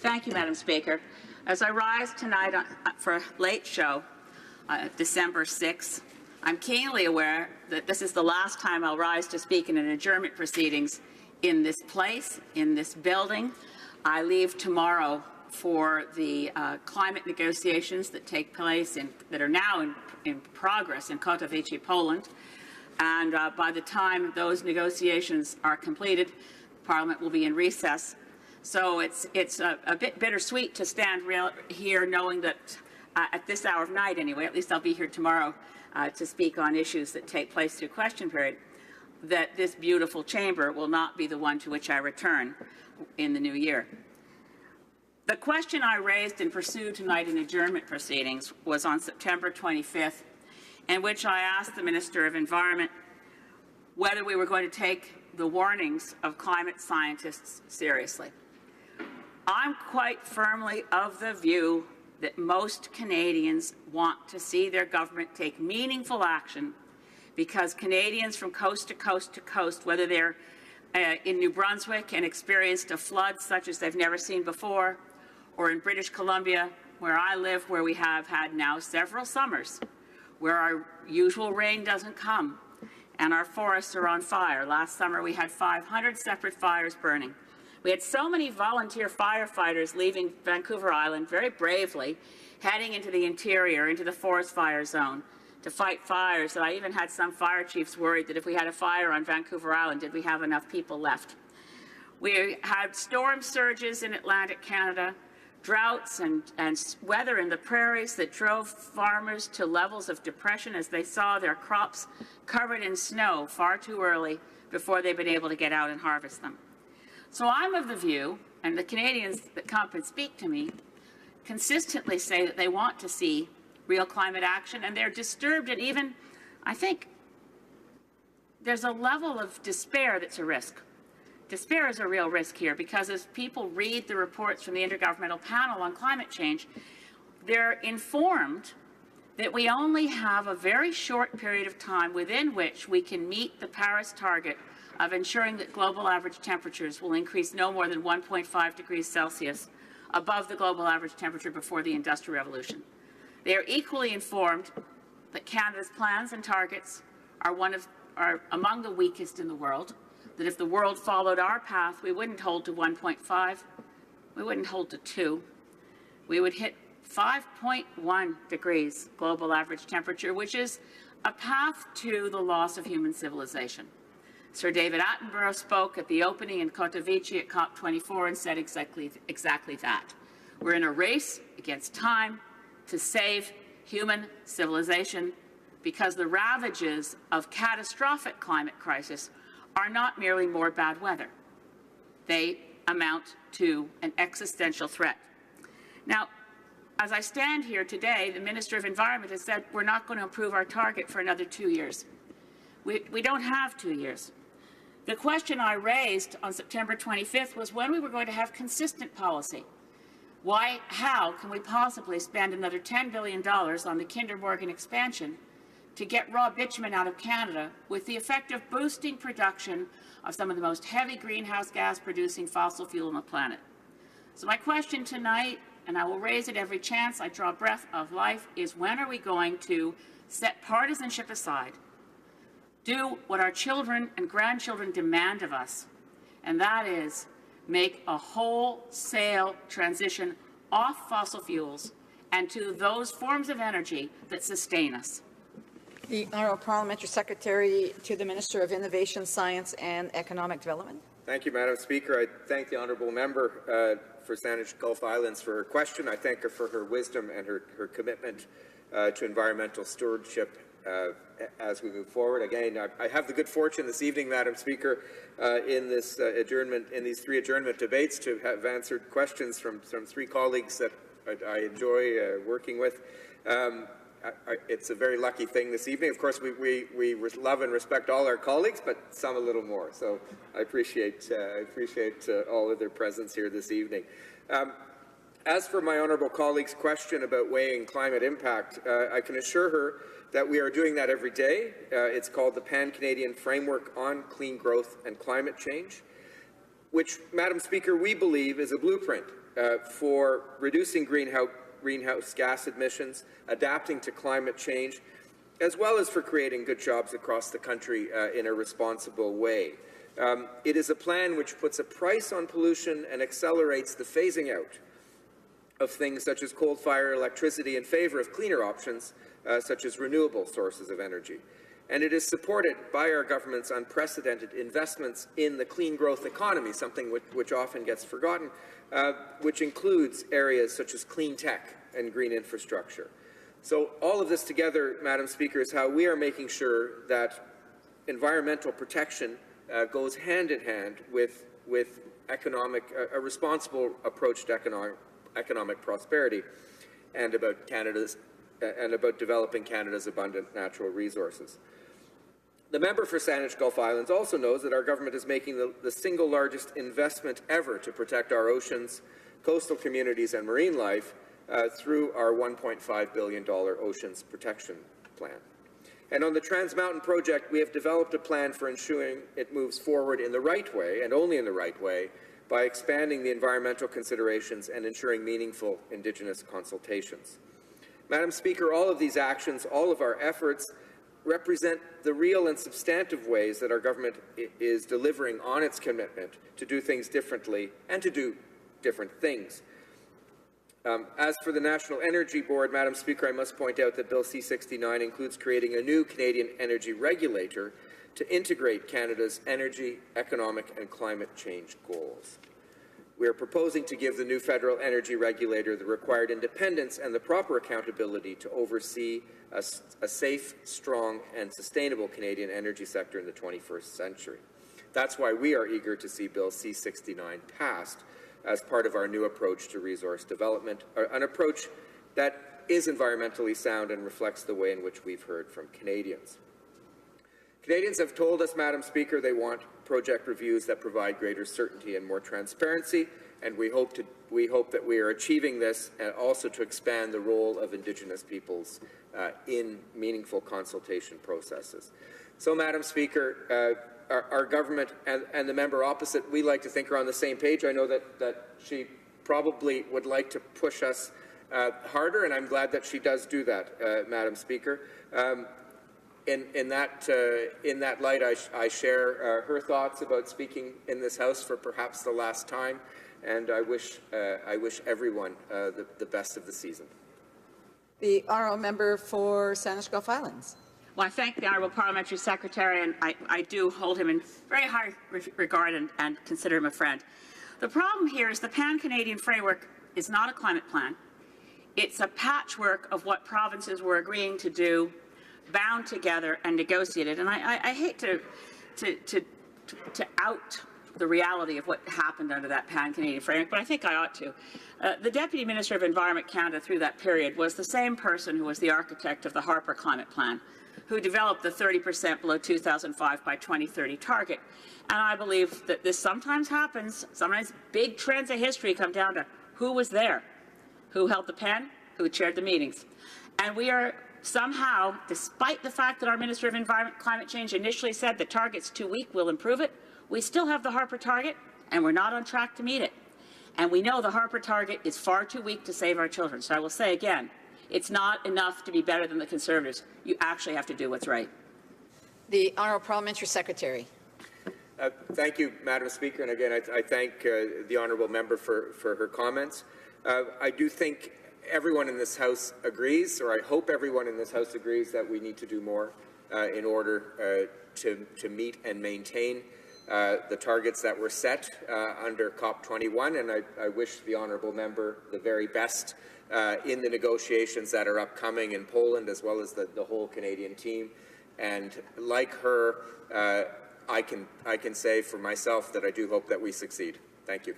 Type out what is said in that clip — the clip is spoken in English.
Thank you, Madam Speaker. As I rise tonight for a late show, December 6th, I'm keenly aware that this is the last time I'll rise to speak in an adjournment proceedings in this place, in this building. I leave tomorrow for the climate negotiations that take place that are now in progress in Katowice, Poland. And by the time those negotiations are completed, Parliament will be in recess. So it's a bit bittersweet to stand here knowing that at this hour of night anyway, at least I'll be here tomorrow to speak on issues that take place through question period, that this beautiful chamber will not be the one to which I return in the new year. The question I raised and pursued tonight in adjournment proceedings was on September 25th, in which I asked the Minister of Environment whether we were going to take the warnings of climate scientists seriously. I'm quite firmly of the view that most Canadians want to see their government take meaningful action, because Canadians from coast to coast to coast, whether they're in New Brunswick and experienced a flood such as they've never seen before, or in British Columbia, where I live, where we have had now several summers where our usual rain doesn't come and our forests are on fire. Last summer we had 500 separate fires burning. We had so many volunteer firefighters leaving Vancouver Island very bravely, heading into the interior, into the forest fire zone, to fight fires, that I even had some fire chiefs worried that if we had a fire on Vancouver Island, did we have enough people left? We had storm surges in Atlantic Canada, droughts and weather in the prairies that drove farmers to levels of depression as they saw their crops covered in snow far too early before they've been able to get out and harvest them. So I'm of the view, and the Canadians that come and speak to me consistently say that they want to see real climate action, and they're disturbed, and even, I think, there's a level of despair that's a risk. Despair is a real risk here, because as people read the reports from the Intergovernmental Panel on Climate Change, they're informed that we only have a very short period of time within which we can meet the Paris target of ensuring that global average temperatures will increase no more than 1.5 degrees Celsius above the global average temperature before the Industrial Revolution. They are equally informed that Canada's plans and targets are among the weakest in the world, that if the world followed our path, we wouldn't hold to 1.5, we wouldn't hold to 2, we would hit 5.1 degrees global average temperature, which is a path to the loss of human civilization. Sir David Attenborough spoke at the opening in Katowice at COP24 and said exactly that. We're in a race against time to save human civilization, because the ravages of catastrophic climate crisis are not merely more bad weather. They amount to an existential threat. Now, as I stand here today, the Minister of Environment has said we're not going to improve our target for another 2 years. We don't have 2 years. The question I raised on September 25th was when we were going to have consistent policy. How can we possibly spend another $10 billion on the Kinder Morgan expansion to get raw bitumen out of Canada with the effect of boosting production of some of the most heavy greenhouse gas producing fossil fuel on the planet? So my question tonight, and I will raise it every chance I draw breath of life, is when are we going to set partisanship aside, do what our children and grandchildren demand of us, and that is make a wholesale transition off fossil fuels and to those forms of energy that sustain us? The Honourable Parliamentary Secretary to the Minister of Innovation, Science and Economic Development. Thank you, Madam Speaker. I thank the Honourable Member for Saanich Gulf Islands for her question. I thank her for her wisdom and her commitment to environmental stewardship as we move forward. Again, I have the good fortune this evening, Madam Speaker, in this in these three adjournment debates, to have answered questions from three colleagues that I enjoy working with. It's a very lucky thing this evening. Of course, we love and respect all our colleagues, but some a little more. So I appreciate all of their presence here this evening. As for my honourable colleague's question about weighing climate impact, I can assure her that we are doing that every day. It's called the Pan-Canadian Framework on Clean Growth and Climate Change. which, Madam Speaker, we believe is a blueprint for reducing greenhouse gas emissions, adapting to climate change, as well as for creating good jobs across the country in a responsible way. It is a plan which puts a price on pollution and accelerates the phasing out of things such as coal-fired electricity in favor of cleaner options, such as renewable sources of energy. And it is supported by our government's unprecedented investments in the clean growth economy, something which often gets forgotten, which includes areas such as clean tech and green infrastructure. So all of this together, Madam Speaker, is how we are making sure that environmental protection goes hand in hand with a responsible approach to economic prosperity and about developing Canada's abundant natural resources. The member for Saanich Gulf Islands also knows that our government is making the single largest investment ever to protect our oceans, coastal communities and marine life through our $1.5 billion Oceans Protection Plan. And on the Trans Mountain project, we have developed a plan for ensuring it moves forward in the right way, and only in the right way, by expanding the environmental considerations and ensuring meaningful Indigenous consultations. Madam Speaker, all of these actions, all of our efforts, represent the real and substantive ways that our government is delivering on its commitment to do things differently and to do different things. As for the National Energy Board, Madam Speaker, I must point out that Bill C-69 includes creating a new Canadian energy regulator to integrate Canada's energy, economic and climate change goals. We are proposing to give the new federal energy regulator the required independence and the proper accountability to oversee a safe, strong and sustainable Canadian energy sector in the 21st century. That's why we are eager to see Bill C-69 passed as part of our new approach to resource development, an approach that is environmentally sound and reflects the way in which we've heard from Canadians. Canadians have told us, Madam Speaker, they want project reviews that provide greater certainty and more transparency, and we hope that we are achieving this, and also to expand the role of Indigenous peoples in meaningful consultation processes. So, Madam Speaker, our government and the member opposite, we like to think are on the same page. I know that she probably would like to push us harder, and I'm glad that she does do that, Madam Speaker. In that light, I share her thoughts about speaking in this House for perhaps the last time, and I wish everyone the best of the season. The honourable member for Saanich Gulf Islands. Well, I thank the Honourable Parliamentary Secretary, and I do hold him in very high regard and consider him a friend. The problem here is the Pan-Canadian Framework is not a climate plan. It's a patchwork of what provinces were agreeing to do, bound together and negotiated. And I hate to out the reality of what happened under that Pan-Canadian Framework, but I think I ought to. The Deputy Minister of Environment Canada through that period was the same person who was the architect of the Harper Climate Plan, who developed the 30% below 2005 by 2030 target. And I believe that this sometimes happens. Sometimes big trends of history come down to who was there, who held the pen, who chaired the meetings. And we are somehow, despite the fact that our Minister of Environment and Climate Change initially said the target's too weak, we'll improve it, we still have the Harper target, and we're not on track to meet it. And we know the Harper target is far too weak to save our children. So I will say again, it's not enough to be better than the Conservatives. You actually have to do what's right. The Honourable Parliamentary Secretary. Thank you, Madam Speaker, and again, I thank the honourable member for her comments. I do think everyone in this House agrees, or I hope everyone in this House agrees, that we need to do more in order to meet and maintain the targets that were set under COP21, and I wish the honourable member the very best in the negotiations that are upcoming in Poland, as well as the whole Canadian team. And like her, I can say for myself that I do hope that we succeed. Thank you.